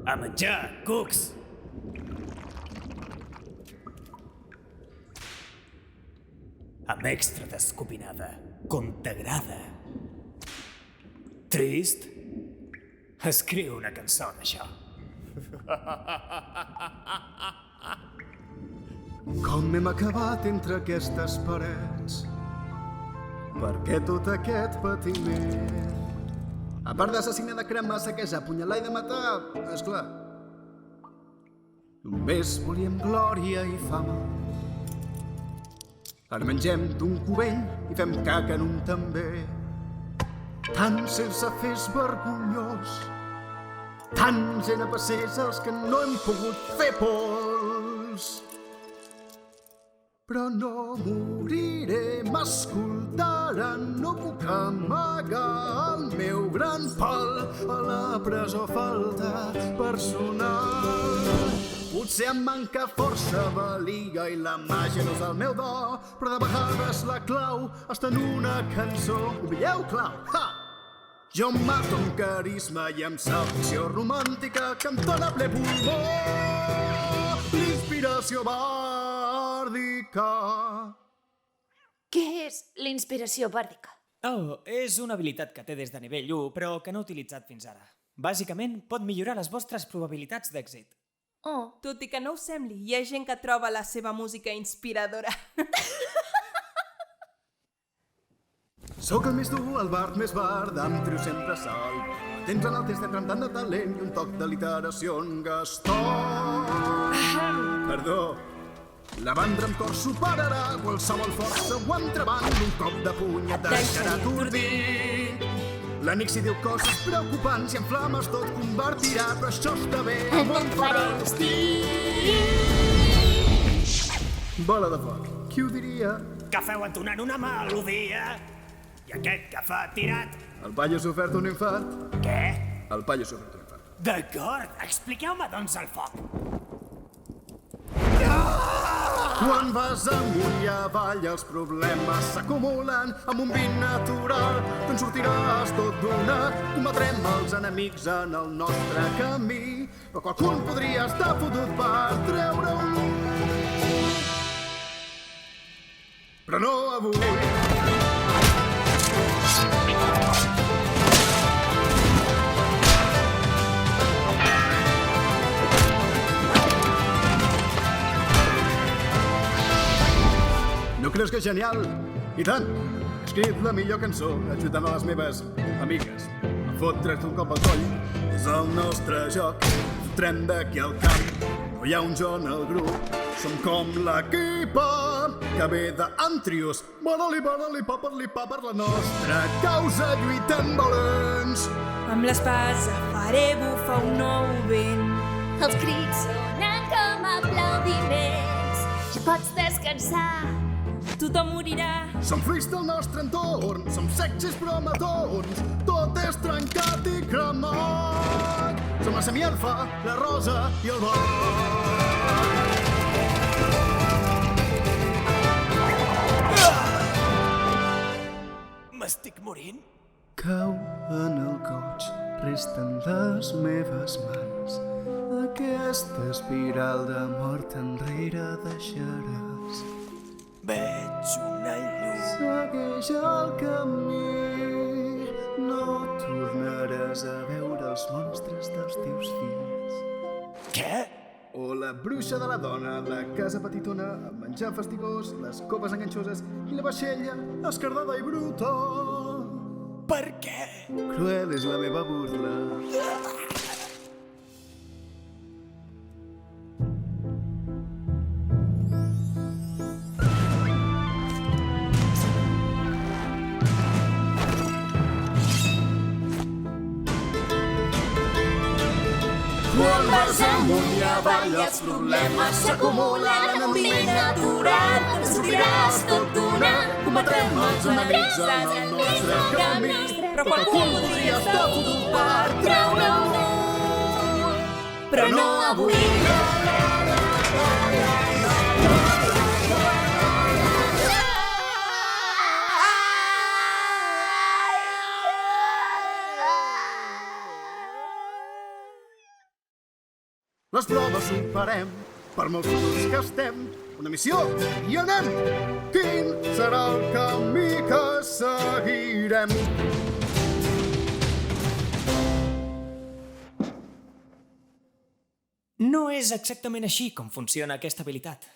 A menjar, cucs! Amb extra descopinada, com t'agrada. Trist? Escriu una cançó d'això. Com hem acabat entre aquestes parets? Per què tot aquest patiment? A part d'assassinar, de cremar, saquejar, apunyalar i de matar, esclar. Només volíem glòria i fama. Ara mengem d'un cubell i fem caca en un també. Tant sense fer és vergonyós. Tants NPCs els que no hem pogut fer pols. Però no moriré, m'escoltaran, no puc amagar el meu gran pal. A la presó falta personal. Potser em manca força, valia i la màgia no és el meu do, però de vegades la clau està en una cançó. Ho veieu, clau? Ha! Jo em mato amb carisma i amb selecció romàntica, cantant a ple pulmó l'inspiració bàrdica. Què és l'inspiració bàrdica? Oh, és una habilitat que té des de nivell 1, però que no he utilitzat fins ara. Bàsicament, pot millorar les vostres probabilitats d'èxit. Oh, Tot i que no us sembli, hi ha gent que troba la seva música inspiradora. Sóc el més dur, el bard més bard, amb trio sempre sol. Tens en el test de tant de talent i un toc d'aliteració en Gastó. Perdó. La bandra amb cor superarà qualsevol força o entrebant un cop de puny et deixarà atordir. L'Enix si diu coses preocupants i en flames tot convertirà, però això està bé, el món farà bola de foc, qui ho diria? Que feu entonant una melodia i aquest que fa tirat. El paio s'ha ofert un infart. Què? El paio s'ha ofert un infart. D'acord, expliqueu-me doncs el foc. Quan vas amunt i avall els problemes s'acumulen amb un vin natural. Te'n sortiràs tot d'una, combatrem els enemics en el nostre camí. Però qualcun podria estar fotut per treure-ho. Però no avui. No creus que és genial? I tant! He escrit la millor cançó ajudant a les meves amigues. A fotre's un cop al coll és el nostre joc. Fotrem d'aquí al camp, no hi ha un jo en el grup. Som com l'equipa que ve d'Antrius. Barali, pa per la nostra causa lluitem valents. Amb l'espasa faré bufar un nou vent. els crits sonen com aplaudiments. Ja pots descansar. Tothom morirà. Som fruits del nostre entorn, som sexis però amators. Tot és trencat i cremat. Som la semialfa, la rosa i el blanc. M'estic morint? Cau en el goig, resten les meves mans. Aquesta espiral de mort enrere deixaràs. Veig una llum. Segueix el camí, no tornaràs a veure els monstres dels teus fills. Què? O la bruixa de la dona, la casa petitona, el menjar fastigós, les copes enganxoses i la vaixella escardada i bruta. Per què? Cruel és la meva burla. Quan vas amunt i avall els problemes s'acumulen en un vent natural. En sortiràs tot d'una, combatrem els enemics en el nostre camí. Però qualcú podria estar fotut per treure-ho. Però no avui. Les proves superem, per molts futurs que estem, una missió i anem! Quin serà el camí que seguirem? No és exactament així com funciona aquesta habilitat.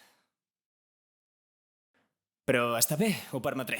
Però està bé, ho permetré.